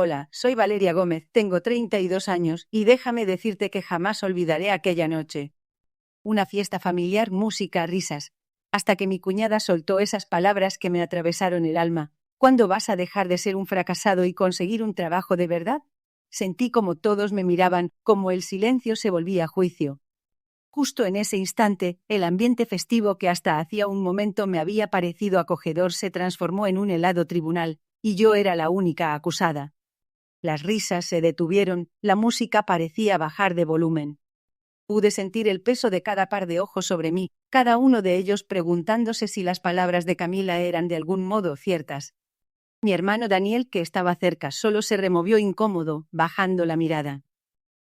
Hola, soy Valeria Gómez, tengo 32 años, y déjame decirte que jamás olvidaré aquella noche. Una fiesta familiar, música, risas. Hasta que mi cuñada soltó esas palabras que me atravesaron el alma. ¿Cuándo vas a dejar de ser un fracasado y conseguir un trabajo de verdad? Sentí como todos me miraban, como el silencio se volvía juicio. Justo en ese instante, el ambiente festivo que hasta hacía un momento me había parecido acogedor se transformó en un helado tribunal, y yo era la única acusada. Las risas se detuvieron, la música parecía bajar de volumen. Pude sentir el peso de cada par de ojos sobre mí, cada uno de ellos preguntándose si las palabras de Camila eran de algún modo ciertas. Mi hermano Daniel, que estaba cerca, solo se removió incómodo, bajando la mirada.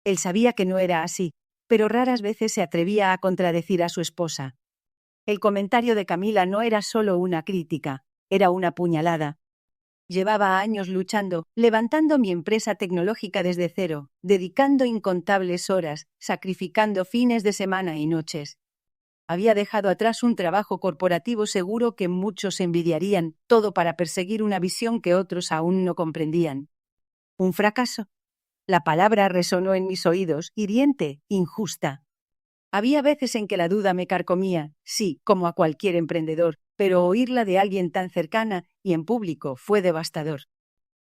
Él sabía que no era así, pero raras veces se atrevía a contradecir a su esposa. El comentario de Camila no era solo una crítica, era una puñalada. Llevaba años luchando, levantando mi empresa tecnológica desde cero, dedicando incontables horas, sacrificando fines de semana y noches. Había dejado atrás un trabajo corporativo seguro que muchos envidiarían, todo para perseguir una visión que otros aún no comprendían. ¿Un fracaso? La palabra resonó en mis oídos, hiriente, injusta. Había veces en que la duda me carcomía, sí, como a cualquier emprendedor, pero oírla de alguien tan cercana y en público fue devastador.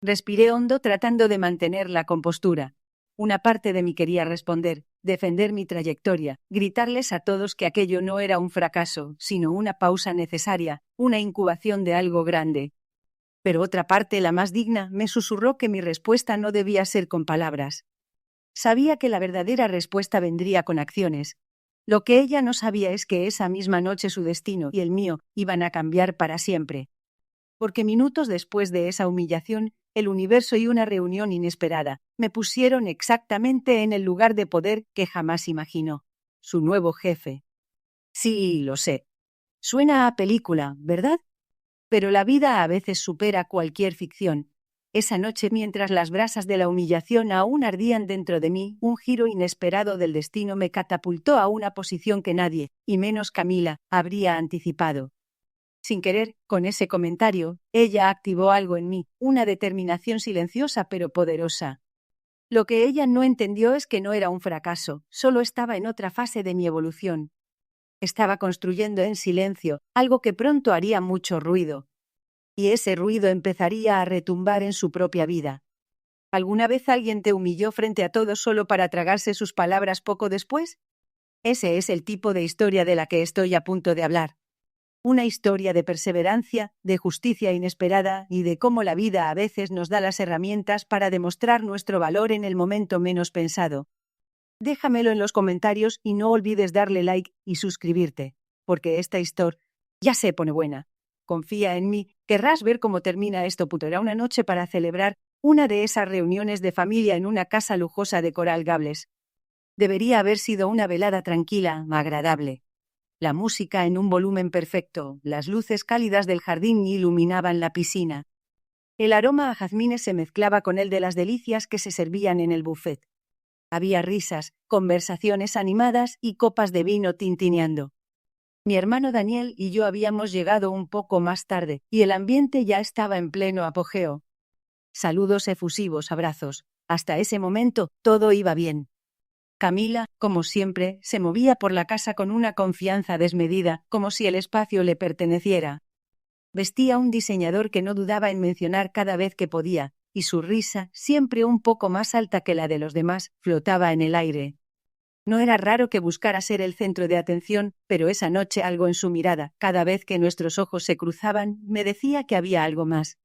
Respiré hondo tratando de mantener la compostura. Una parte de mí quería responder, defender mi trayectoria, gritarles a todos que aquello no era un fracaso, sino una pausa necesaria, una incubación de algo grande. Pero otra parte, la más digna, me susurró que mi respuesta no debía ser con palabras. Sabía que la verdadera respuesta vendría con acciones. Lo que ella no sabía es que esa misma noche su destino y el mío iban a cambiar para siempre. Porque minutos después de esa humillación, el universo y una reunión inesperada me pusieron exactamente en el lugar de poder que jamás imaginó. Su nuevo jefe. Sí, lo sé. Suena a película, ¿verdad? Pero la vida a veces supera cualquier ficción. Esa noche, mientras las brasas de la humillación aún ardían dentro de mí, un giro inesperado del destino me catapultó a una posición que nadie, y menos Camila, habría anticipado. Sin querer, con ese comentario, ella activó algo en mí, una determinación silenciosa pero poderosa. Lo que ella no entendió es que no era un fracaso, solo estaba en otra fase de mi evolución. Estaba construyendo en silencio, algo que pronto haría mucho ruido. Y ese ruido empezaría a retumbar en su propia vida. ¿Alguna vez alguien te humilló frente a todos solo para tragarse sus palabras poco después? Ese es el tipo de historia de la que estoy a punto de hablar. Una historia de perseverancia, de justicia inesperada y de cómo la vida a veces nos da las herramientas para demostrar nuestro valor en el momento menos pensado. Déjamelo en los comentarios y no olvides darle like y suscribirte, porque esta historia ya se pone buena. Confía en mí, querrás ver cómo termina esto. Era una noche para celebrar una de esas reuniones de familia en una casa lujosa de Coral Gables. Debería haber sido una velada tranquila, agradable. La música en un volumen perfecto, las luces cálidas del jardín iluminaban la piscina. El aroma a jazmines se mezclaba con el de las delicias que se servían en el buffet. Había risas, conversaciones animadas y copas de vino tintineando. Mi hermano Daniel y yo habíamos llegado un poco más tarde, y el ambiente ya estaba en pleno apogeo. Saludos efusivos, abrazos. Hasta ese momento, todo iba bien. Camila, como siempre, se movía por la casa con una confianza desmedida, como si el espacio le perteneciera. Vestía un diseñador que no dudaba en mencionar cada vez que podía, y su risa, siempre un poco más alta que la de los demás, flotaba en el aire. No era raro que buscara ser el centro de atención, pero esa noche algo en su mirada, cada vez que nuestros ojos se cruzaban, me decía que había algo más.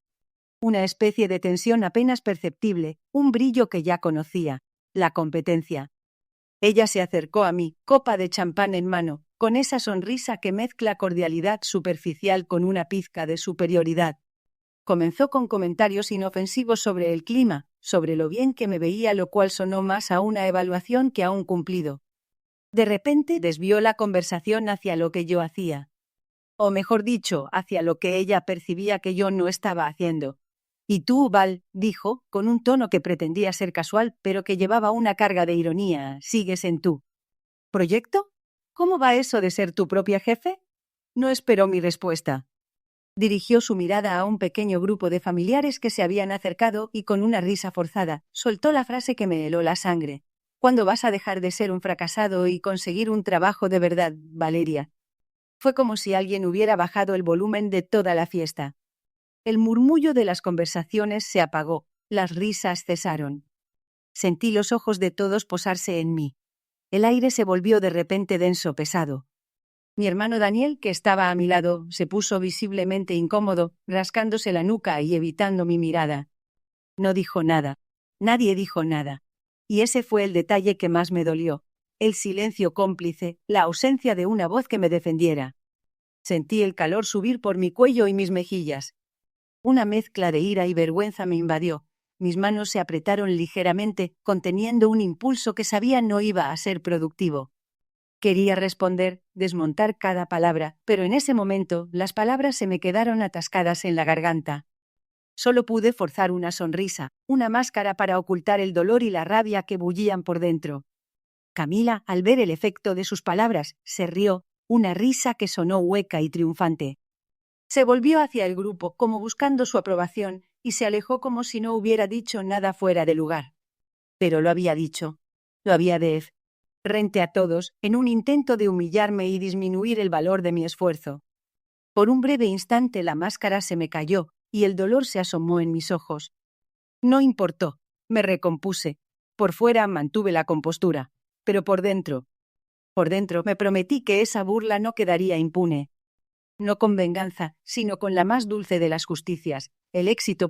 Una especie de tensión apenas perceptible, un brillo que ya conocía, la competencia. Ella se acercó a mí, copa de champán en mano, con esa sonrisa que mezcla cordialidad superficial con una pizca de superioridad. Comenzó con comentarios inofensivos sobre el clima, sobre lo bien que me veía, lo cual sonó más a una evaluación que a un cumplido. De repente desvió la conversación hacia lo que yo hacía. O mejor dicho, hacia lo que ella percibía que yo no estaba haciendo. «Y tú, Val», dijo, con un tono que pretendía ser casual, pero que llevaba una carga de ironía, «¿sigues en tu proyecto? ¿Cómo va eso de ser tu propia jefe?» No esperó mi respuesta. Dirigió su mirada a un pequeño grupo de familiares que se habían acercado y con una risa forzada, soltó la frase que me heló la sangre. ¿Cuándo vas a dejar de ser un fracasado y conseguir un trabajo de verdad, Valeria? Fue como si alguien hubiera bajado el volumen de toda la fiesta. El murmullo de las conversaciones se apagó, las risas cesaron. Sentí los ojos de todos posarse en mí. El aire se volvió de repente denso, pesado. Mi hermano Daniel, que estaba a mi lado, se puso visiblemente incómodo, rascándose la nuca y evitando mi mirada. No dijo nada. Nadie dijo nada. Y ese fue el detalle que más me dolió. El silencio cómplice, la ausencia de una voz que me defendiera. Sentí el calor subir por mi cuello y mis mejillas. Una mezcla de ira y vergüenza me invadió. Mis manos se apretaron ligeramente, conteniendo un impulso que sabía no iba a ser productivo. Quería responder, desmontar cada palabra, pero en ese momento las palabras se me quedaron atascadas en la garganta. Solo pude forzar una sonrisa, una máscara para ocultar el dolor y la rabia que bullían por dentro. Camila, al ver el efecto de sus palabras, se rió, una risa que sonó hueca y triunfante. Se volvió hacia el grupo, como buscando su aprobación, y se alejó como si no hubiera dicho nada fuera de lugar. Pero lo había dicho. Lo había frente a todos, en un intento de humillarme y disminuir el valor de mi esfuerzo. Por un breve instante la máscara se me cayó, y el dolor se asomó en mis ojos. No importó, me recompuse. Por fuera mantuve la compostura, pero por dentro me prometí que esa burla no quedaría impune. No con venganza, sino con la más dulce de las justicias, el éxito.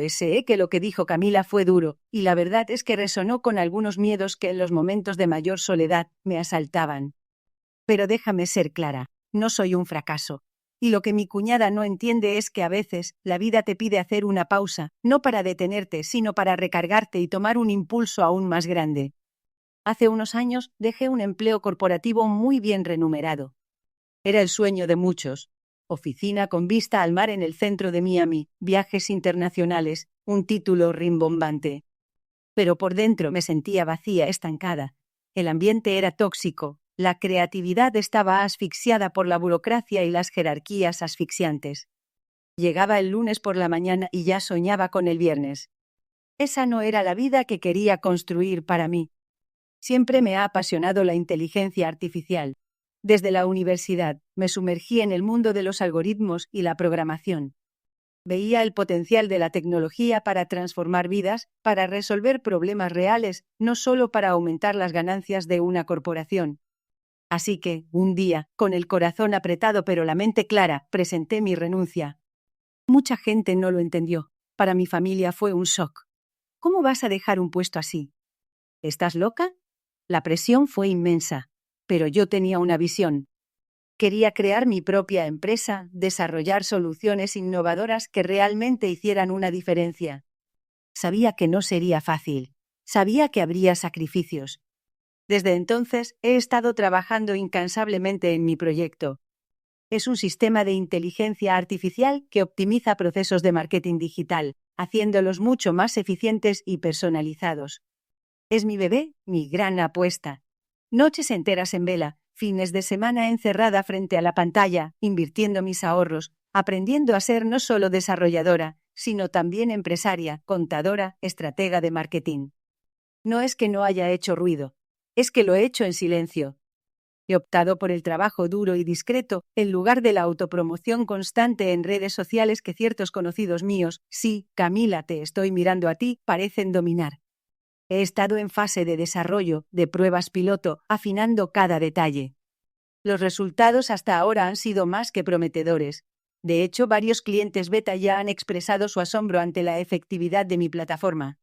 Sé que lo que dijo Camila fue duro, y la verdad es que resonó con algunos miedos que en los momentos de mayor soledad me asaltaban. Pero déjame ser clara, no soy un fracaso. Y lo que mi cuñada no entiende es que a veces la vida te pide hacer una pausa, no para detenerte, sino para recargarte y tomar un impulso aún más grande. Hace unos años dejé un empleo corporativo muy bien remunerado. Era el sueño de muchos. Oficina con vista al mar en el centro de Miami, viajes internacionales, un título rimbombante. Pero por dentro me sentía vacía, estancada. El ambiente era tóxico, la creatividad estaba asfixiada por la burocracia y las jerarquías asfixiantes. Llegaba el lunes por la mañana y ya soñaba con el viernes. Esa no era la vida que quería construir para mí. Siempre me ha apasionado la inteligencia artificial. Desde la universidad, me sumergí en el mundo de los algoritmos y la programación. Veía el potencial de la tecnología para transformar vidas, para resolver problemas reales, no solo para aumentar las ganancias de una corporación. Así que, un día, con el corazón apretado pero la mente clara, presenté mi renuncia. Mucha gente no lo entendió. Para mi familia fue un shock. ¿Cómo vas a dejar un puesto así? ¿Estás loca? La presión fue inmensa. Pero yo tenía una visión. Quería crear mi propia empresa, desarrollar soluciones innovadoras que realmente hicieran una diferencia. Sabía que no sería fácil. Sabía que habría sacrificios. Desde entonces he estado trabajando incansablemente en mi proyecto. Es un sistema de inteligencia artificial que optimiza procesos de marketing digital, haciéndolos mucho más eficientes y personalizados. Es mi bebé, mi gran apuesta. Noches enteras en vela, fines de semana encerrada frente a la pantalla, invirtiendo mis ahorros, aprendiendo a ser no solo desarrolladora, sino también empresaria, contadora, estratega de marketing. No es que no haya hecho ruido, es que lo he hecho en silencio. He optado por el trabajo duro y discreto, en lugar de la autopromoción constante en redes sociales que ciertos conocidos míos, sí, Camila, te estoy mirando a ti, parecen dominar. He estado en fase de desarrollo, de pruebas piloto, afinando cada detalle. Los resultados hasta ahora han sido más que prometedores. De hecho, varios clientes beta ya han expresado su asombro ante la efectividad de mi plataforma.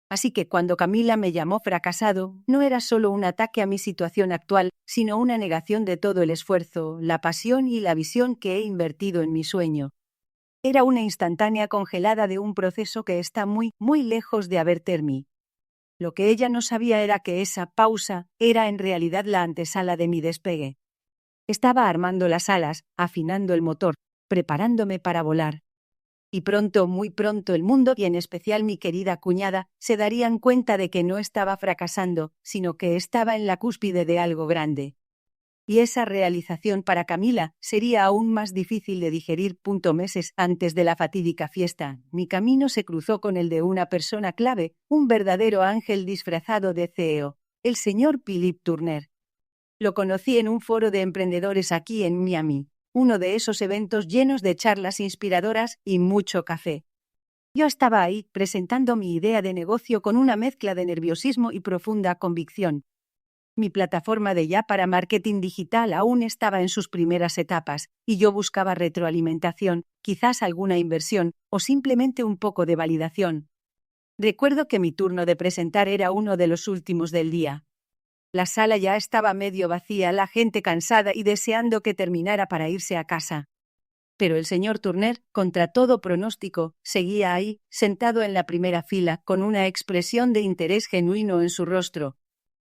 Así que cuando Camila me llamó fracasado, no era solo un ataque a mi situación actual, sino una negación de todo el esfuerzo, la pasión y la visión que he invertido en mi sueño. Era una instantánea congelada de un proceso que está muy, muy lejos de haber terminado. Lo que ella no sabía era que esa pausa era en realidad la antesala de mi despegue. Estaba armando las alas, afinando el motor, preparándome para volar. Y pronto, muy pronto, el mundo, y en especial mi querida cuñada, se darían cuenta de que no estaba fracasando, sino que estaba en la cúspide de algo grande. Y esa realización para Camila sería aún más difícil de digerir. Meses antes de la fatídica fiesta, mi camino se cruzó con el de una persona clave, un verdadero ángel disfrazado de CEO, el señor Philip Turner. Lo conocí en un foro de emprendedores aquí en Miami, uno de esos eventos llenos de charlas inspiradoras y mucho café. Yo estaba ahí presentando mi idea de negocio con una mezcla de nerviosismo y profunda convicción. Mi plataforma de IA para marketing digital aún estaba en sus primeras etapas, y yo buscaba retroalimentación, quizás alguna inversión, o simplemente un poco de validación. Recuerdo que mi turno de presentar era uno de los últimos del día. La sala ya estaba medio vacía, la gente cansada y deseando que terminara para irse a casa. Pero el señor Turner, contra todo pronóstico, seguía ahí, sentado en la primera fila, con una expresión de interés genuino en su rostro.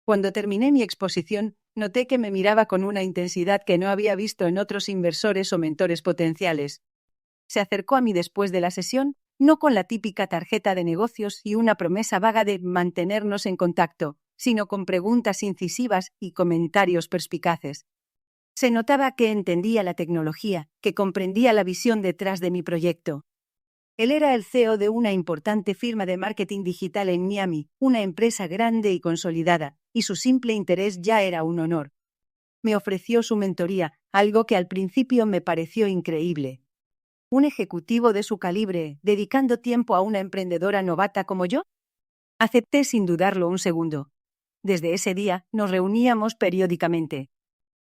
Cuando terminé mi exposición, noté que me miraba con una intensidad que no había visto en otros inversores o mentores potenciales. Se acercó a mí después de la sesión, no con la típica tarjeta de negocios y una promesa vaga de mantenernos en contacto, sino con preguntas incisivas y comentarios perspicaces. Se notaba que entendía la tecnología, que comprendía la visión detrás de mi proyecto. Él era el CEO de una importante firma de marketing digital en Miami, una empresa grande y consolidada, y su simple interés ya era un honor. Me ofreció su mentoría, algo que al principio me pareció increíble. ¿Un ejecutivo de su calibre, dedicando tiempo a una emprendedora novata como yo? Acepté sin dudarlo un segundo. Desde ese día nos reuníamos periódicamente.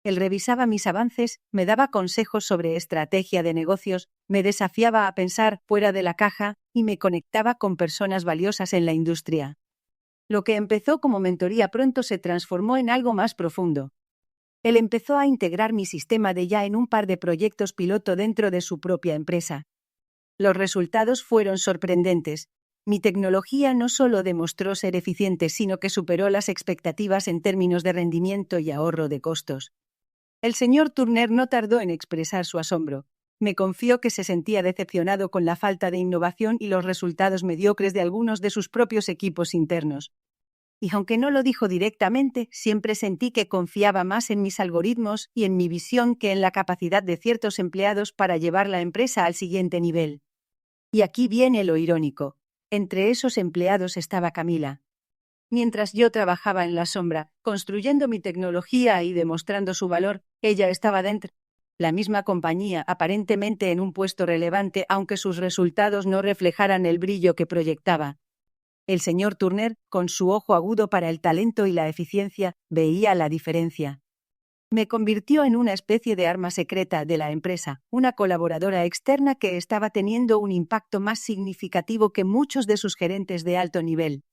Él revisaba mis avances, me daba consejos sobre estrategia de negocios, me desafiaba a pensar fuera de la caja y me conectaba con personas valiosas en la industria. Lo que empezó como mentoría pronto se transformó en algo más profundo. Él empezó a integrar mi sistema de IA en un par de proyectos piloto dentro de su propia empresa. Los resultados fueron sorprendentes. Mi tecnología no solo demostró ser eficiente, sino que superó las expectativas en términos de rendimiento y ahorro de costos. El señor Turner no tardó en expresar su asombro. Me confió que se sentía decepcionado con la falta de innovación y los resultados mediocres de algunos de sus propios equipos internos. Y aunque no lo dijo directamente, siempre sentí que confiaba más en mis algoritmos y en mi visión que en la capacidad de ciertos empleados para llevar la empresa al siguiente nivel. Y aquí viene lo irónico. Entre esos empleados estaba Camila. Mientras yo trabajaba en la sombra, construyendo mi tecnología y demostrando su valor, ella estaba dentro. La misma compañía, aparentemente en un puesto relevante, aunque sus resultados no reflejaran el brillo que proyectaba. El señor Turner, con su ojo agudo para el talento y la eficiencia, veía la diferencia. Me convirtió en una especie de arma secreta de la empresa, una colaboradora externa que estaba teniendo un impacto más significativo que muchos de sus gerentes de alto nivel.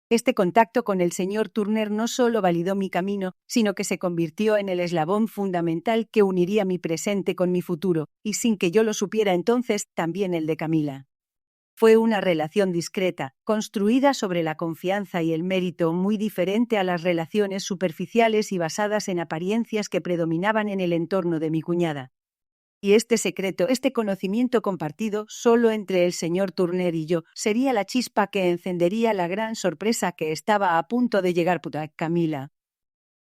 Este contacto con el señor Turner no solo validó mi camino, sino que se convirtió en el eslabón fundamental que uniría mi presente con mi futuro, y sin que yo lo supiera entonces, también el de Camila. Fue una relación discreta, construida sobre la confianza y el mérito, muy diferente a las relaciones superficiales y basadas en apariencias que predominaban en el entorno de mi cuñada. Y este secreto, este conocimiento compartido, solo entre el señor Turner y yo, sería la chispa que encendería la gran sorpresa que estaba a punto de llegar para Camila.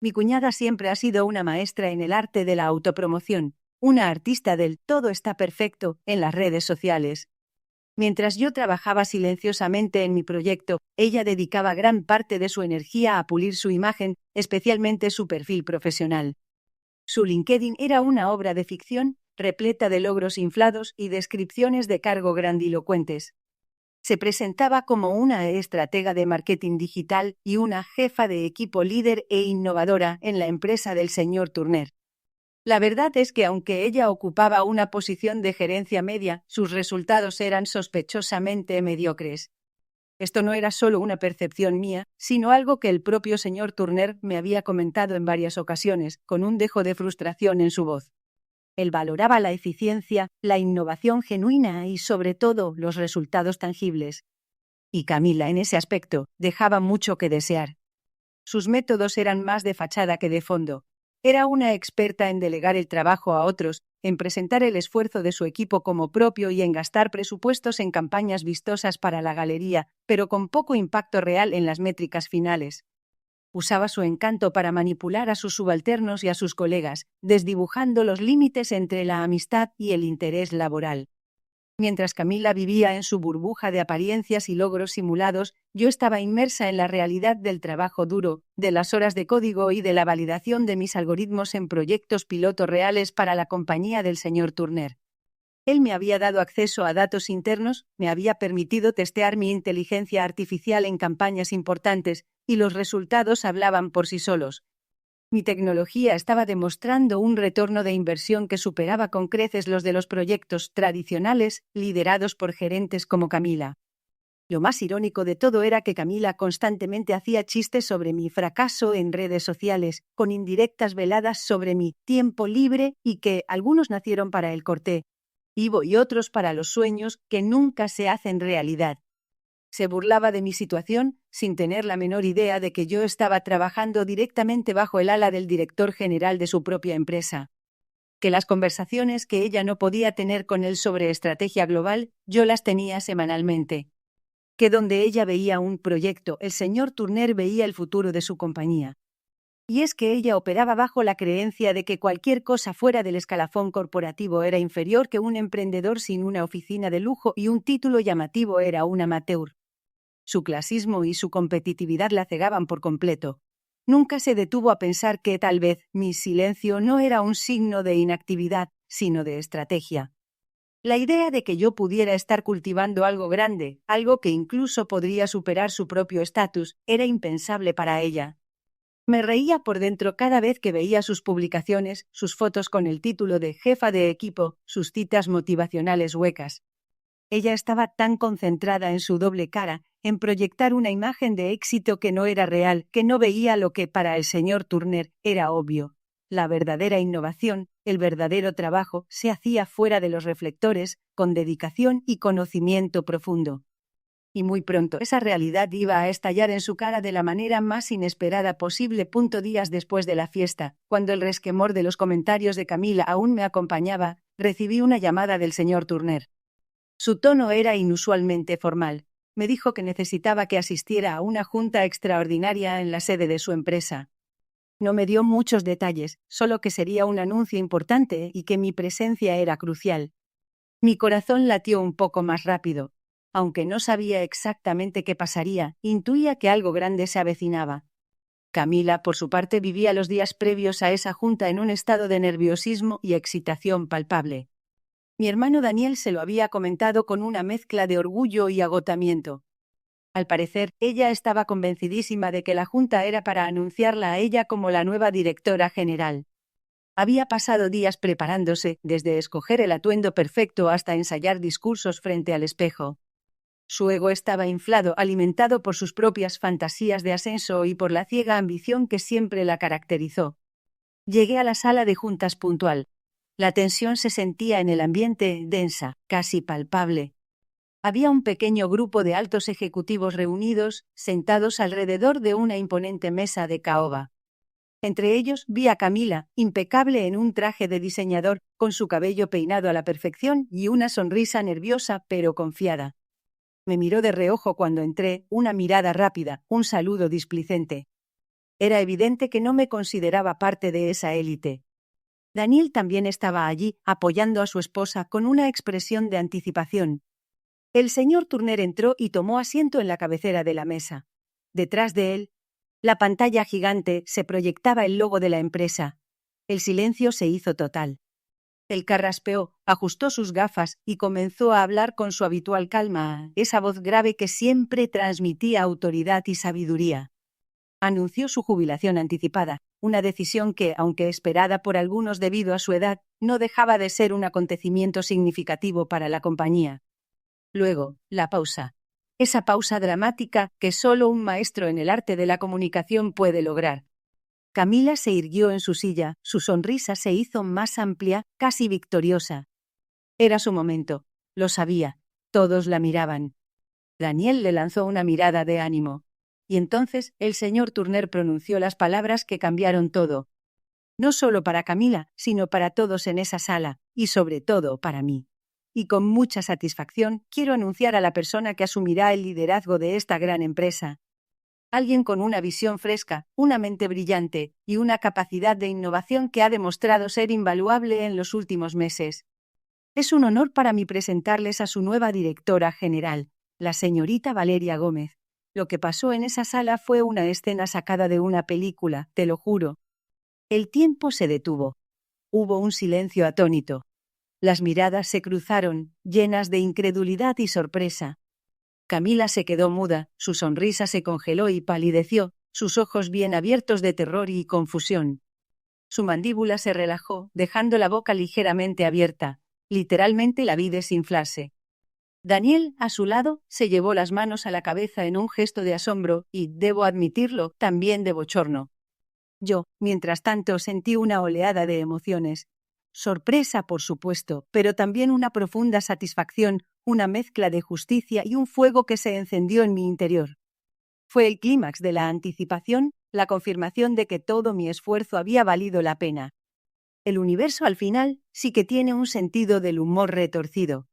Mi cuñada siempre ha sido una maestra en el arte de la autopromoción, una artista del todo está perfecto en las redes sociales. Mientras yo trabajaba silenciosamente en mi proyecto, ella dedicaba gran parte de su energía a pulir su imagen, especialmente su perfil profesional. Su LinkedIn era una obra de ficción, repleta de logros inflados y descripciones de cargo grandilocuentes. Se presentaba como una estratega de marketing digital y una jefa de equipo líder e innovadora en la empresa del señor Turner. La verdad es que aunque ella ocupaba una posición de gerencia media, sus resultados eran sospechosamente mediocres. Esto no era solo una percepción mía, sino algo que el propio señor Turner me había comentado en varias ocasiones, con un dejo de frustración en su voz. Él valoraba la eficiencia, la innovación genuina y, sobre todo, los resultados tangibles. Y Camila, en ese aspecto, dejaba mucho que desear. Sus métodos eran más de fachada que de fondo. Era una experta en delegar el trabajo a otros, en presentar el esfuerzo de su equipo como propio y en gastar presupuestos en campañas vistosas para la galería, pero con poco impacto real en las métricas finales. Usaba su encanto para manipular a sus subalternos y a sus colegas, desdibujando los límites entre la amistad y el interés laboral. Mientras Camila vivía en su burbuja de apariencias y logros simulados, yo estaba inmersa en la realidad del trabajo duro, de las horas de código y de la validación de mis algoritmos en proyectos piloto reales para la compañía del señor Turner. Él me había dado acceso a datos internos, me había permitido testear mi inteligencia artificial en campañas importantes, y los resultados hablaban por sí solos. Mi tecnología estaba demostrando un retorno de inversión que superaba con creces los de los proyectos tradicionales, liderados por gerentes como Camila. Lo más irónico de todo era que Camila constantemente hacía chistes sobre mi fracaso en redes sociales, con indirectas veladas sobre mi tiempo libre y que algunos nacieron para el corte Ivo y otros para los sueños que nunca se hacen realidad. Se burlaba de mi situación sin tener la menor idea de que yo estaba trabajando directamente bajo el ala del director general de su propia empresa. Que las conversaciones que ella no podía tener con él sobre estrategia global, yo las tenía semanalmente. Que donde ella veía un proyecto, el señor Turner veía el futuro de su compañía. Y es que ella operaba bajo la creencia de que cualquier cosa fuera del escalafón corporativo era inferior, que un emprendedor sin una oficina de lujo y un título llamativo era un amateur. Su clasismo y su competitividad la cegaban por completo. Nunca se detuvo a pensar que tal vez mi silencio no era un signo de inactividad, sino de estrategia. La idea de que yo pudiera estar cultivando algo grande, algo que incluso podría superar su propio estatus, era impensable para ella. Me reía por dentro cada vez que veía sus publicaciones, sus fotos con el título de jefa de equipo, sus citas motivacionales huecas. Ella estaba tan concentrada en su doble cara, en proyectar una imagen de éxito que no era real, que no veía lo que para el señor Turner era obvio. La verdadera innovación, el verdadero trabajo, se hacía fuera de los reflectores, con dedicación y conocimiento profundo. Y muy pronto esa realidad iba a estallar en su cara de la manera más inesperada posible. Días después de la fiesta, cuando el resquemor de los comentarios de Camila aún me acompañaba, recibí una llamada del señor Turner. Su tono era inusualmente formal. Me dijo que necesitaba que asistiera a una junta extraordinaria en la sede de su empresa. No me dio muchos detalles, solo que sería un anuncio importante y que mi presencia era crucial. Mi corazón latió un poco más rápido. Aunque no sabía exactamente qué pasaría, intuía que algo grande se avecinaba. Camila, por su parte, vivía los días previos a esa junta en un estado de nerviosismo y excitación palpable. Mi hermano Daniel se lo había comentado con una mezcla de orgullo y agotamiento. Al parecer, ella estaba convencidísima de que la junta era para anunciarla a ella como la nueva directora general. Había pasado días preparándose, desde escoger el atuendo perfecto hasta ensayar discursos frente al espejo. Su ego estaba inflado, alimentado por sus propias fantasías de ascenso y por la ciega ambición que siempre la caracterizó. Llegué a la sala de juntas puntual. La tensión se sentía en el ambiente, densa, casi palpable. Había un pequeño grupo de altos ejecutivos reunidos, sentados alrededor de una imponente mesa de caoba. Entre ellos vi a Camila, impecable en un traje de diseñador, con su cabello peinado a la perfección y una sonrisa nerviosa pero confiada. Me miró de reojo cuando entré, una mirada rápida, un saludo displicente. Era evidente que no me consideraba parte de esa élite. Daniel también estaba allí, apoyando a su esposa con una expresión de anticipación. El señor Turner entró y tomó asiento en la cabecera de la mesa. Detrás de él, la pantalla gigante, se proyectaba el logo de la empresa. El silencio se hizo total. Él carraspeó, ajustó sus gafas y comenzó a hablar con su habitual calma, esa voz grave que siempre transmitía autoridad y sabiduría. Anunció su jubilación anticipada, una decisión que, aunque esperada por algunos debido a su edad, no dejaba de ser un acontecimiento significativo para la compañía. Luego, la pausa. Esa pausa dramática que solo un maestro en el arte de la comunicación puede lograr. Camila se irguió en su silla, su sonrisa se hizo más amplia, casi victoriosa. Era su momento, lo sabía, todos la miraban. Daniel le lanzó una mirada de ánimo. Y entonces el señor Turner pronunció las palabras que cambiaron todo. No solo para Camila, sino para todos en esa sala, y sobre todo para mí. Y con mucha satisfacción quiero anunciar a la persona que asumirá el liderazgo de esta gran empresa. alguien con una visión fresca, una mente brillante y una capacidad de innovación que ha demostrado ser invaluable en los últimos meses. Es un honor para mí presentarles a su nueva directora general, la señorita Valeria Gómez. Lo que pasó en esa sala fue una escena sacada de una película, te lo juro. El tiempo se detuvo. Hubo un silencio atónito. Las miradas se cruzaron, llenas de incredulidad y sorpresa. Camila se quedó muda, su sonrisa se congeló y palideció, sus ojos bien abiertos de terror y confusión. Su mandíbula se relajó, dejando la boca ligeramente abierta. Literalmente la vi desinflarse. Daniel, a su lado, se llevó las manos a la cabeza en un gesto de asombro y, debo admitirlo, también de bochorno. Yo, mientras tanto, sentí una oleada de emociones. Sorpresa, por supuesto, pero también una profunda satisfacción, una mezcla de justicia y un fuego que se encendió en mi interior. Fue el clímax de la anticipación, la confirmación de que todo mi esfuerzo había valido la pena. El universo al final sí que tiene un sentido del humor retorcido.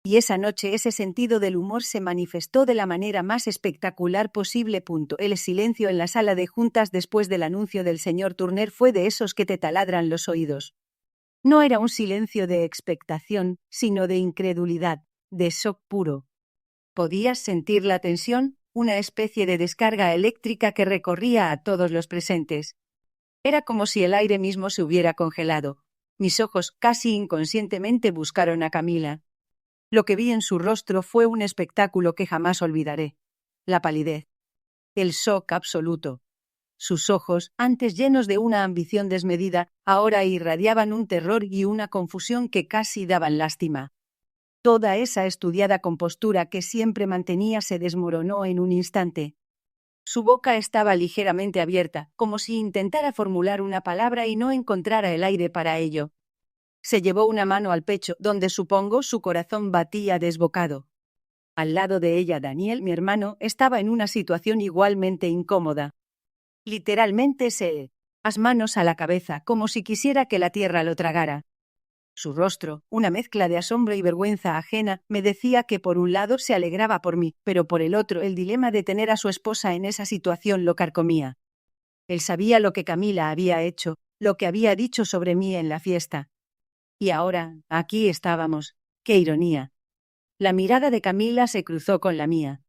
Y esa noche ese sentido del humor se manifestó de la manera más espectacular posible. El silencio en la sala de juntas después del anuncio del señor Turner fue de esos que te taladran los oídos. No era un silencio de expectación, sino de incredulidad, de shock puro. Podías sentir la tensión, una especie de descarga eléctrica que recorría a todos los presentes. Era como si el aire mismo se hubiera congelado. Mis ojos casi inconscientemente buscaron a Camila. Lo que vi en su rostro fue un espectáculo que jamás olvidaré. La palidez. El shock absoluto. Sus ojos, antes llenos de una ambición desmedida, ahora irradiaban un terror y una confusión que casi daban lástima. Toda esa estudiada compostura que siempre mantenía se desmoronó en un instante. Su boca estaba ligeramente abierta, como si intentara formular una palabra y no encontrara el aire para ello. Se llevó una mano al pecho, donde supongo su corazón batía desbocado. Al lado de ella, Daniel, mi hermano, estaba en una situación igualmente incómoda. Literalmente las manos a la cabeza, como si quisiera que la tierra lo tragara. Su rostro, una mezcla de asombro y vergüenza ajena, me decía que por un lado se alegraba por mí, pero por el otro el dilema de tener a su esposa en esa situación lo carcomía. Él sabía lo que Camila había hecho, lo que había dicho sobre mí en la fiesta. Y ahora, aquí estábamos. ¡Qué ironía! La mirada de Camila se cruzó con la mía.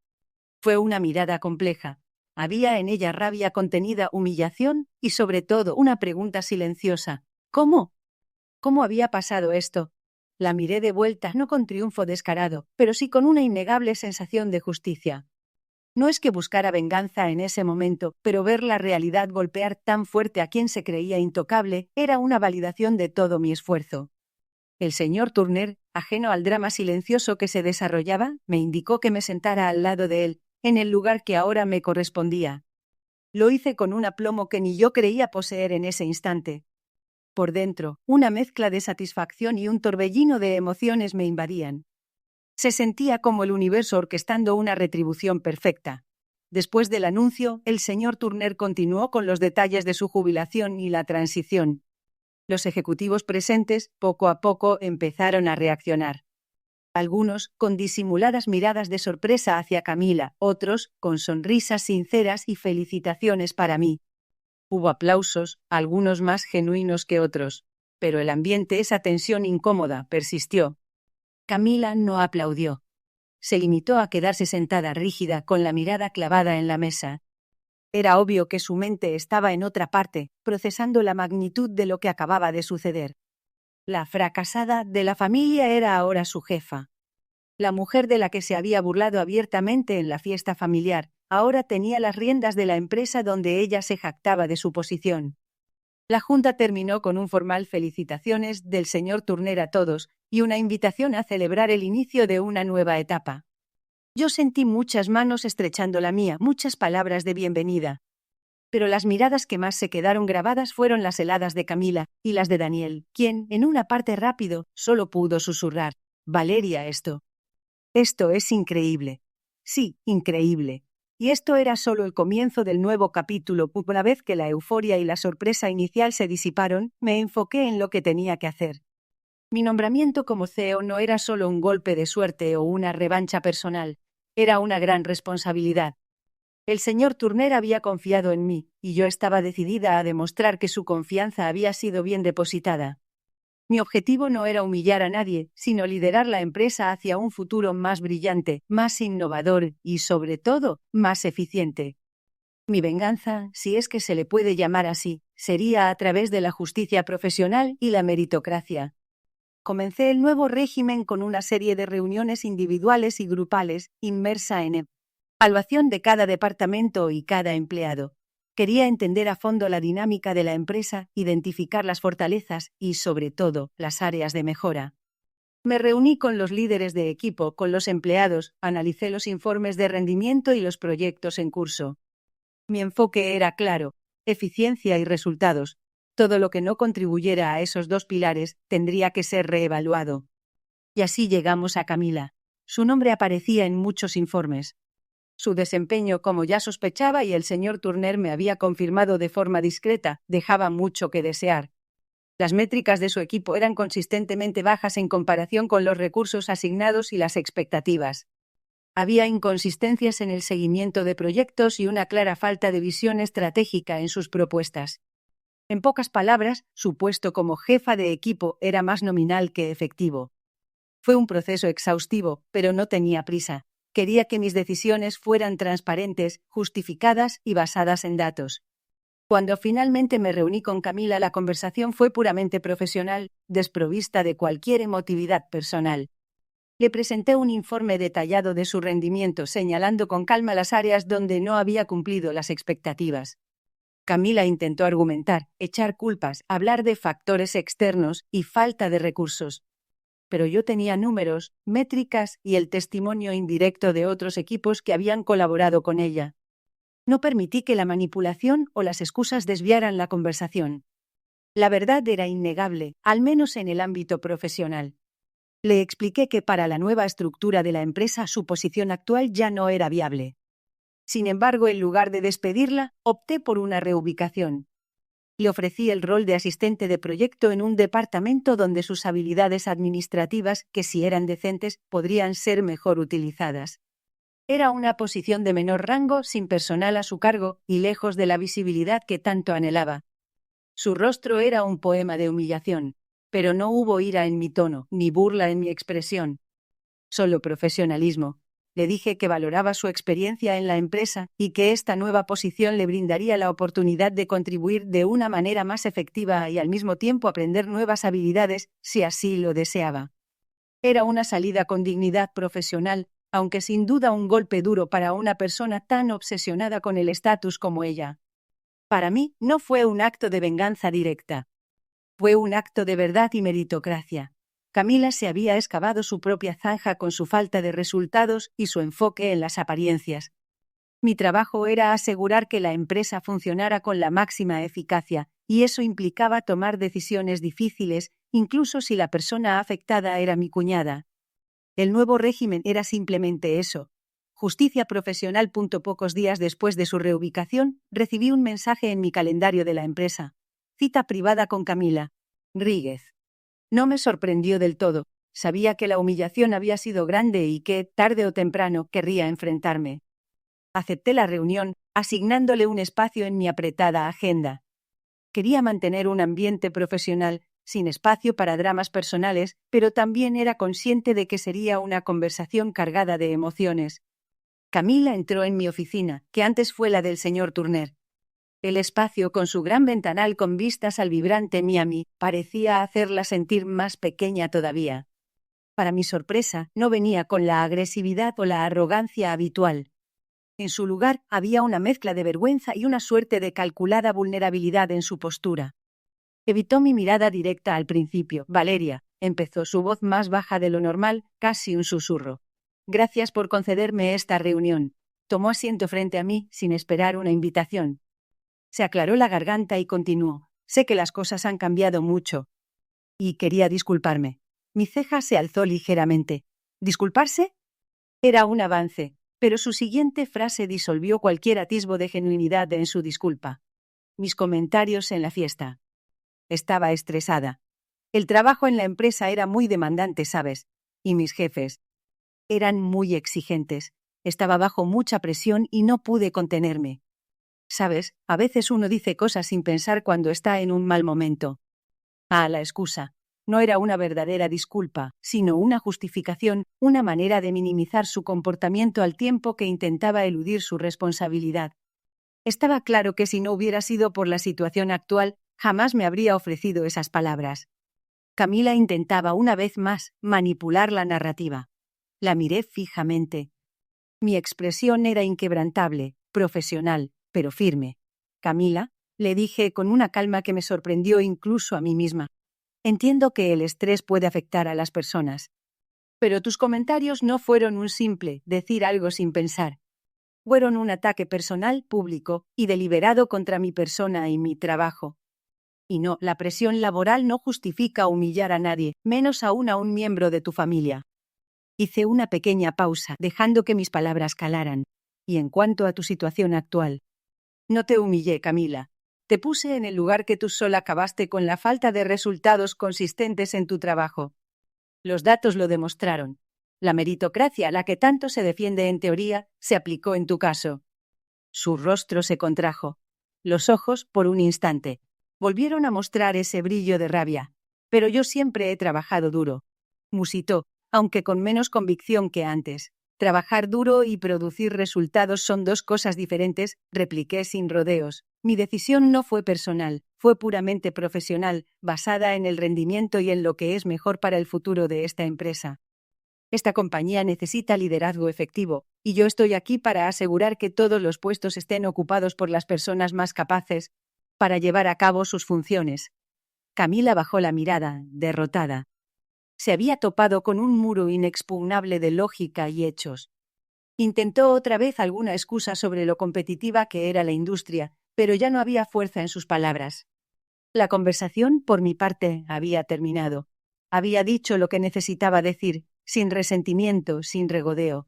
Fue una mirada compleja. Había en ella rabia contenida, humillación y sobre todo una pregunta silenciosa. ¿Cómo? ¿Cómo había pasado esto? La miré de vuelta, no con triunfo descarado, pero sí con una innegable sensación de justicia. No es que buscara venganza en ese momento, pero ver la realidad golpear tan fuerte a quien se creía intocable era una validación de todo mi esfuerzo. El señor Turner, ajeno al drama silencioso que se desarrollaba, me indicó que me sentara al lado de él, en el lugar que ahora me correspondía. Lo hice con un aplomo que ni yo creía poseer en ese instante. Por dentro, una mezcla de satisfacción y un torbellino de emociones me invadían. Se sentía como el universo orquestando una retribución perfecta. Después del anuncio, el señor Turner continuó con los detalles de su jubilación y la transición. Los ejecutivos presentes, poco a poco, empezaron a reaccionar. Algunos, con disimuladas miradas de sorpresa hacia Camila, otros, con sonrisas sinceras y felicitaciones para mí. Hubo aplausos, algunos más genuinos que otros, pero el ambiente, esa tensión incómoda, persistió. Camila no aplaudió. Se limitó a quedarse sentada rígida, con la mirada clavada en la mesa. Era obvio que su mente estaba en otra parte, procesando la magnitud de lo que acababa de suceder. La fracasada de la familia era ahora su jefa. La mujer de la que se había burlado abiertamente en la fiesta familiar, ahora tenía las riendas de la empresa donde ella se jactaba de su posición. La junta terminó con un formal felicitaciones del señor Turner a todos y una invitación a celebrar el inicio de una nueva etapa. Yo sentí muchas manos estrechando la mía, muchas palabras de bienvenida. Pero las miradas que más se quedaron grabadas fueron las heladas de Camila y las de Daniel, quien, en una parte rápido, solo pudo susurrar: «Valeria, esto es increíble». Sí, increíble. Y esto era solo el comienzo del nuevo capítulo. Una vez que la euforia y la sorpresa inicial se disiparon, me enfoqué en lo que tenía que hacer. Mi nombramiento como CEO no era solo un golpe de suerte o una revancha personal, era una gran responsabilidad. El señor Turner había confiado en mí, y yo estaba decidida a demostrar que su confianza había sido bien depositada. Mi objetivo no era humillar a nadie, sino liderar la empresa hacia un futuro más brillante, más innovador y, sobre todo, más eficiente. Mi venganza, si es que se le puede llamar así, sería a través de la justicia profesional y la meritocracia. Comencé el nuevo régimen con una serie de reuniones individuales y grupales, inmersa en evaluación de cada departamento y cada empleado. Quería entender a fondo la dinámica de la empresa, identificar las fortalezas y, sobre todo, las áreas de mejora. Me reuní con los líderes de equipo, con los empleados, analicé los informes de rendimiento y los proyectos en curso. Mi enfoque era claro: eficiencia y resultados. Todo lo que no contribuyera a esos dos pilares tendría que ser reevaluado. Y así llegamos a Camila. Su nombre aparecía en muchos informes. Su desempeño, como ya sospechaba y el señor Turner me había confirmado de forma discreta, dejaba mucho que desear. Las métricas de su equipo eran consistentemente bajas en comparación con los recursos asignados y las expectativas. Había inconsistencias en el seguimiento de proyectos y una clara falta de visión estratégica en sus propuestas. En pocas palabras, su puesto como jefa de equipo era más nominal que efectivo. Fue un proceso exhaustivo, pero no tenía prisa. Quería que mis decisiones fueran transparentes, justificadas y basadas en datos. Cuando finalmente me reuní con Camila, la conversación fue puramente profesional, desprovista de cualquier emotividad personal. Le presenté un informe detallado de su rendimiento, señalando con calma las áreas donde no había cumplido las expectativas. Camila intentó argumentar, echar culpas, hablar de factores externos y falta de recursos. Pero yo tenía números, métricas y el testimonio indirecto de otros equipos que habían colaborado con ella. No permití que la manipulación o las excusas desviaran la conversación. La verdad era innegable, al menos en el ámbito profesional. Le expliqué que para la nueva estructura de la empresa su posición actual ya no era viable. Sin embargo, en lugar de despedirla, opté por una reubicación. Le ofrecí el rol de asistente de proyecto en un departamento donde sus habilidades administrativas, que si eran decentes, podrían ser mejor utilizadas. Era una posición de menor rango, sin personal a su cargo y lejos de la visibilidad que tanto anhelaba. Su rostro era un poema de humillación, pero no hubo ira en mi tono, ni burla en mi expresión. Solo profesionalismo. Le dije que valoraba su experiencia en la empresa y que esta nueva posición le brindaría la oportunidad de contribuir de una manera más efectiva y al mismo tiempo aprender nuevas habilidades si así lo deseaba. Era una salida con dignidad profesional, aunque sin duda un golpe duro para una persona tan obsesionada con el estatus como ella. Para mí no fue un acto de venganza directa. Fue un acto de verdad y meritocracia. Camila se había excavado su propia zanja con su falta de resultados y su enfoque en las apariencias. Mi trabajo era asegurar que la empresa funcionara con la máxima eficacia, y eso implicaba tomar decisiones difíciles, incluso si la persona afectada era mi cuñada. El nuevo régimen era simplemente eso. Justicia profesional. Pocos días después de su reubicación, recibí un mensaje en mi calendario de la empresa. Cita privada con Camila Ríguez. No me sorprendió del todo. Sabía que la humillación había sido grande y que, tarde o temprano, querría enfrentarme. Acepté la reunión, asignándole un espacio en mi apretada agenda. Quería mantener un ambiente profesional, sin espacio para dramas personales, pero también era consciente de que sería una conversación cargada de emociones. Camila entró en mi oficina, que antes fue la del señor Turner. El espacio, con su gran ventanal con vistas al vibrante Miami, parecía hacerla sentir más pequeña todavía. Para mi sorpresa, no venía con la agresividad o la arrogancia habitual. En su lugar, había una mezcla de vergüenza y una suerte de calculada vulnerabilidad en su postura. Evitó mi mirada directa al principio. Valeria, empezó, su voz más baja de lo normal, casi un susurro. Gracias por concederme esta reunión. Tomó asiento frente a mí, sin esperar una invitación. Se aclaró la garganta y continuó. Sé que las cosas han cambiado mucho. Y quería disculparme. Mi ceja se alzó ligeramente. ¿Disculparse? Era un avance, pero su siguiente frase disolvió cualquier atisbo de genuinidad en su disculpa. Mis comentarios en la fiesta. Estaba estresada. El trabajo en la empresa era muy demandante, ¿sabes? Y mis jefes eran muy exigentes. Estaba bajo mucha presión y no pude contenerme. Sabes, a veces uno dice cosas sin pensar cuando está en un mal momento. Ah, la excusa. No era una verdadera disculpa, sino una justificación, una manera de minimizar su comportamiento al tiempo que intentaba eludir su responsabilidad. Estaba claro que si no hubiera sido por la situación actual, jamás me habría ofrecido esas palabras. Camila intentaba una vez más manipular la narrativa. La miré fijamente. Mi expresión era inquebrantable, profesional, pero firme. Camila, le dije con una calma que me sorprendió incluso a mí misma. Entiendo que el estrés puede afectar a las personas. Pero tus comentarios no fueron un simple decir algo sin pensar. Fueron un ataque personal, público y deliberado contra mi persona y mi trabajo. Y no, la presión laboral no justifica humillar a nadie, menos aún a un miembro de tu familia. Hice una pequeña pausa, dejando que mis palabras calaran. Y en cuanto a tu situación actual, no te humillé, Camila. Te puse en el lugar que tú sola acabaste con la falta de resultados consistentes en tu trabajo. Los datos lo demostraron. La meritocracia, la que tanto se defiende en teoría, se aplicó en tu caso. Su rostro se contrajo. Los ojos, por un instante, volvieron a mostrar ese brillo de rabia. Pero yo siempre he trabajado duro. Musitó, aunque con menos convicción que antes. Trabajar duro y producir resultados son dos cosas diferentes, repliqué sin rodeos. Mi decisión no fue personal, fue puramente profesional, basada en el rendimiento y en lo que es mejor para el futuro de esta empresa. Esta compañía necesita liderazgo efectivo, y yo estoy aquí para asegurar que todos los puestos estén ocupados por las personas más capaces para llevar a cabo sus funciones. Camila bajó la mirada, derrotada. Se había topado con un muro inexpugnable de lógica y hechos. Intentó otra vez alguna excusa sobre lo competitiva que era la industria, pero ya no había fuerza en sus palabras. La conversación, por mi parte, había terminado. Había dicho lo que necesitaba decir, sin resentimiento, sin regodeo.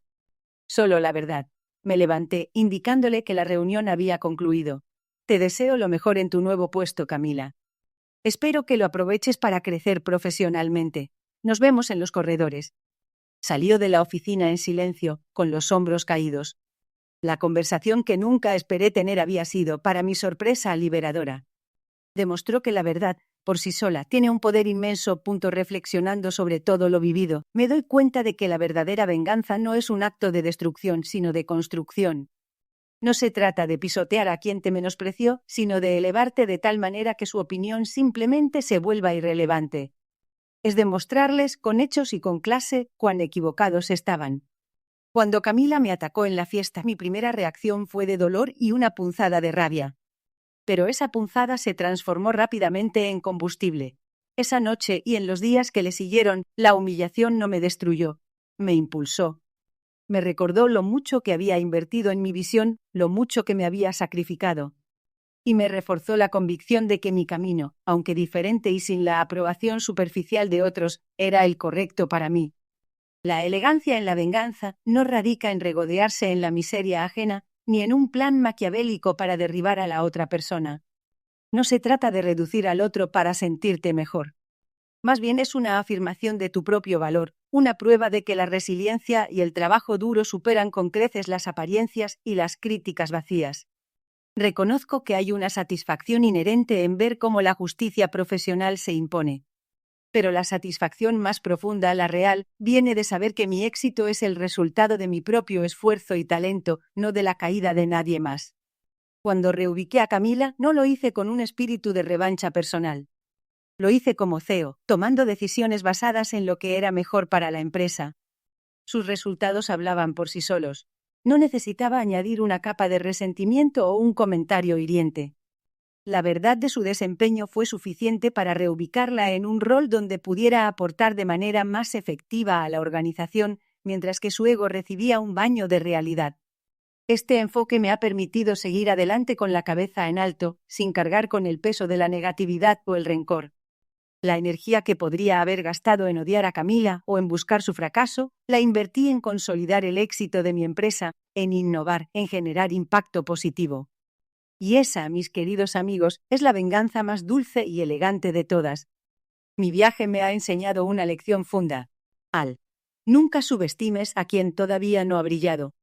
Solo la verdad. Me levanté, indicándole que la reunión había concluido. Te deseo lo mejor en tu nuevo puesto, Camila. Espero que lo aproveches para crecer profesionalmente. Nos vemos en los corredores. Salió de la oficina en silencio, con los hombros caídos. La conversación que nunca esperé tener había sido, para mi sorpresa, liberadora. Demostró que la verdad, por sí sola, tiene un poder inmenso. Reflexionando sobre todo lo vivido, me doy cuenta de que la verdadera venganza no es un acto de destrucción, sino de construcción. No se trata de pisotear a quien te menospreció, sino de elevarte de tal manera que su opinión simplemente se vuelva irrelevante. Es demostrarles, con hechos y con clase, cuán equivocados estaban. Cuando Camila me atacó en la fiesta, mi primera reacción fue de dolor y una punzada de rabia. Pero esa punzada se transformó rápidamente en combustible. Esa noche y en los días que le siguieron, la humillación no me destruyó, me impulsó. Me recordó lo mucho que había invertido en mi visión, lo mucho que me había sacrificado. Y me reforzó la convicción de que mi camino, aunque diferente y sin la aprobación superficial de otros, era el correcto para mí. La elegancia en la venganza no radica en regodearse en la miseria ajena, ni en un plan maquiavélico para derribar a la otra persona. No se trata de reducir al otro para sentirte mejor. Más bien es una afirmación de tu propio valor, una prueba de que la resiliencia y el trabajo duro superan con creces las apariencias y las críticas vacías. Reconozco que hay una satisfacción inherente en ver cómo la justicia profesional se impone. Pero la satisfacción más profunda, la real, viene de saber que mi éxito es el resultado de mi propio esfuerzo y talento, no de la caída de nadie más. Cuando reubiqué a Camila, no lo hice con un espíritu de revancha personal. Lo hice como CEO, tomando decisiones basadas en lo que era mejor para la empresa. Sus resultados hablaban por sí solos. No necesitaba añadir una capa de resentimiento o un comentario hiriente. La verdad de su desempeño fue suficiente para reubicarla en un rol donde pudiera aportar de manera más efectiva a la organización, mientras que su ego recibía un baño de realidad. Este enfoque me ha permitido seguir adelante con la cabeza en alto, sin cargar con el peso de la negatividad o el rencor. La energía que podría haber gastado en odiar a Camila o en buscar su fracaso, la invertí en consolidar el éxito de mi empresa, en innovar, en generar impacto positivo. Y esa, mis queridos amigos, es la venganza más dulce y elegante de todas. Mi viaje me ha enseñado una lección funda. Nunca subestimes a quien todavía no ha brillado.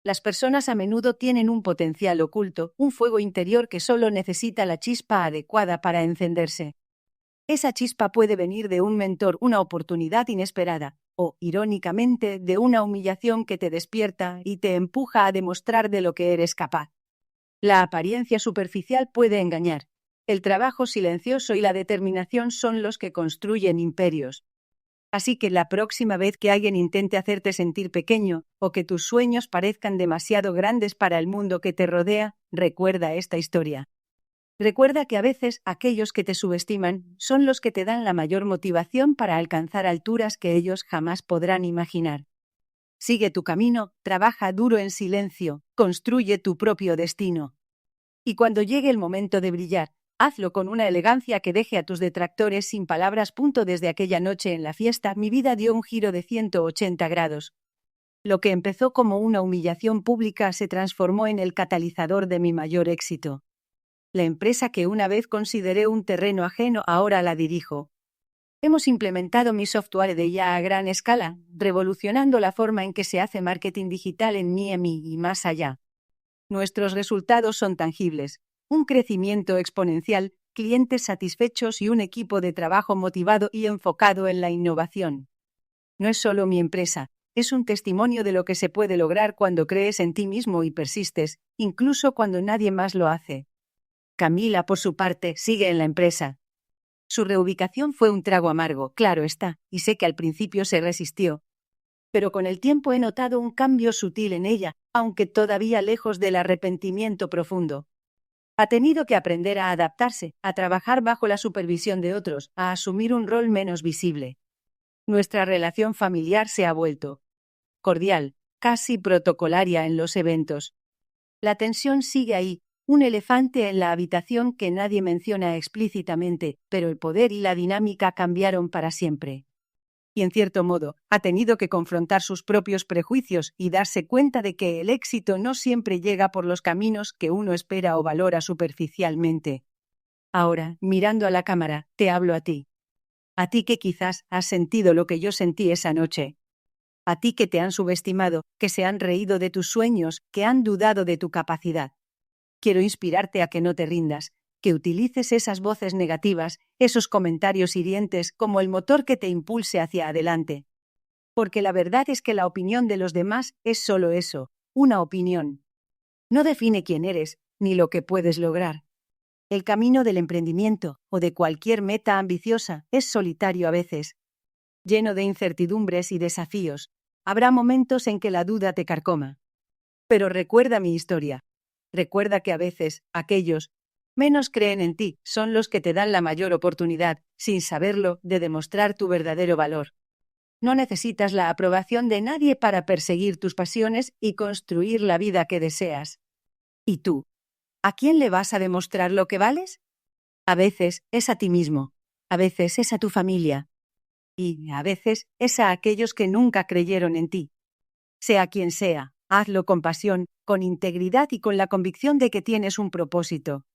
Las personas a menudo tienen un potencial oculto, un fuego interior que solo necesita la chispa adecuada para encenderse. Esa chispa puede venir de un mentor, una oportunidad inesperada, o, irónicamente, de una humillación que te despierta y te empuja a demostrar de lo que eres capaz. La apariencia superficial puede engañar. El trabajo silencioso y la determinación son los que construyen imperios. Así que la próxima vez que alguien intente hacerte sentir pequeño o que tus sueños parezcan demasiado grandes para el mundo que te rodea, recuerda esta historia. Recuerda que a veces aquellos que te subestiman son los que te dan la mayor motivación para alcanzar alturas que ellos jamás podrán imaginar. Sigue tu camino, trabaja duro en silencio, construye tu propio destino. Y cuando llegue el momento de brillar, hazlo con una elegancia que deje a tus detractores sin palabras. Desde aquella noche en la fiesta, mi vida dio un giro de 180 grados. Lo que empezó como una humillación pública se transformó en el catalizador de mi mayor éxito. La empresa que una vez consideré un terreno ajeno ahora la dirijo. Hemos implementado mi software de IA a gran escala, revolucionando la forma en que se hace marketing digital en Miami y más allá. Nuestros resultados son tangibles. Un crecimiento exponencial, clientes satisfechos y un equipo de trabajo motivado y enfocado en la innovación. No es solo mi empresa, es un testimonio de lo que se puede lograr cuando crees en ti mismo y persistes, incluso cuando nadie más lo hace. Camila, por su parte, sigue en la empresa. Su reubicación fue un trago amargo, claro está, y sé que al principio se resistió. Pero con el tiempo he notado un cambio sutil en ella, aunque todavía lejos del arrepentimiento profundo. Ha tenido que aprender a adaptarse, a trabajar bajo la supervisión de otros, a asumir un rol menos visible. Nuestra relación familiar se ha vuelto cordial, casi protocolaria en los eventos. La tensión sigue ahí, un elefante en la habitación que nadie menciona explícitamente, pero el poder y la dinámica cambiaron para siempre. Y en cierto modo, ha tenido que confrontar sus propios prejuicios y darse cuenta de que el éxito no siempre llega por los caminos que uno espera o valora superficialmente. Ahora, mirando a la cámara, te hablo a ti. A ti que quizás has sentido lo que yo sentí esa noche. A ti que te han subestimado, que se han reído de tus sueños, que han dudado de tu capacidad. Quiero inspirarte a que no te rindas, que utilices esas voces negativas, esos comentarios hirientes como el motor que te impulse hacia adelante. Porque la verdad es que la opinión de los demás es solo eso, una opinión. No define quién eres, ni lo que puedes lograr. El camino del emprendimiento, o de cualquier meta ambiciosa, es solitario a veces, lleno de incertidumbres y desafíos. Habrá momentos en que la duda te carcoma. Pero recuerda mi historia. Recuerda que a veces, aquellos menos creen en ti son los que te dan la mayor oportunidad, sin saberlo, de demostrar tu verdadero valor. No necesitas la aprobación de nadie para perseguir tus pasiones y construir la vida que deseas. ¿Y tú? ¿A quién le vas a demostrar lo que vales? A veces es a ti mismo, a veces es a tu familia, y a veces es a aquellos que nunca creyeron en ti. Sea quien sea, hazlo con pasión, con integridad y con la convicción de que tienes un propósito.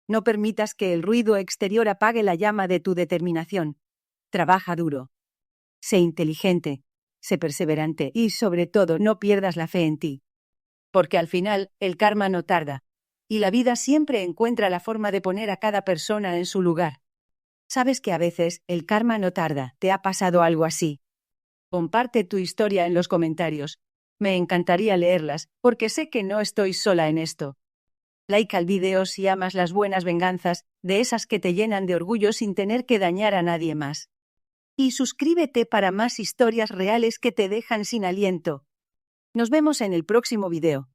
No permitas que el ruido exterior apague la llama de tu determinación. Trabaja duro. Sé inteligente, sé perseverante y, sobre todo, no pierdas la fe en ti. Porque al final, el karma no tarda, y la vida siempre encuentra la forma de poner a cada persona en su lugar. Sabes que a veces el karma no tarda, ¿te ha pasado algo así? Comparte tu historia en los comentarios. Me encantaría leerlas, porque sé que no estoy sola en esto. Like al vídeo si amas las buenas venganzas, de esas que te llenan de orgullo sin tener que dañar a nadie más. Y suscríbete para más historias reales que te dejan sin aliento. Nos vemos en el próximo video.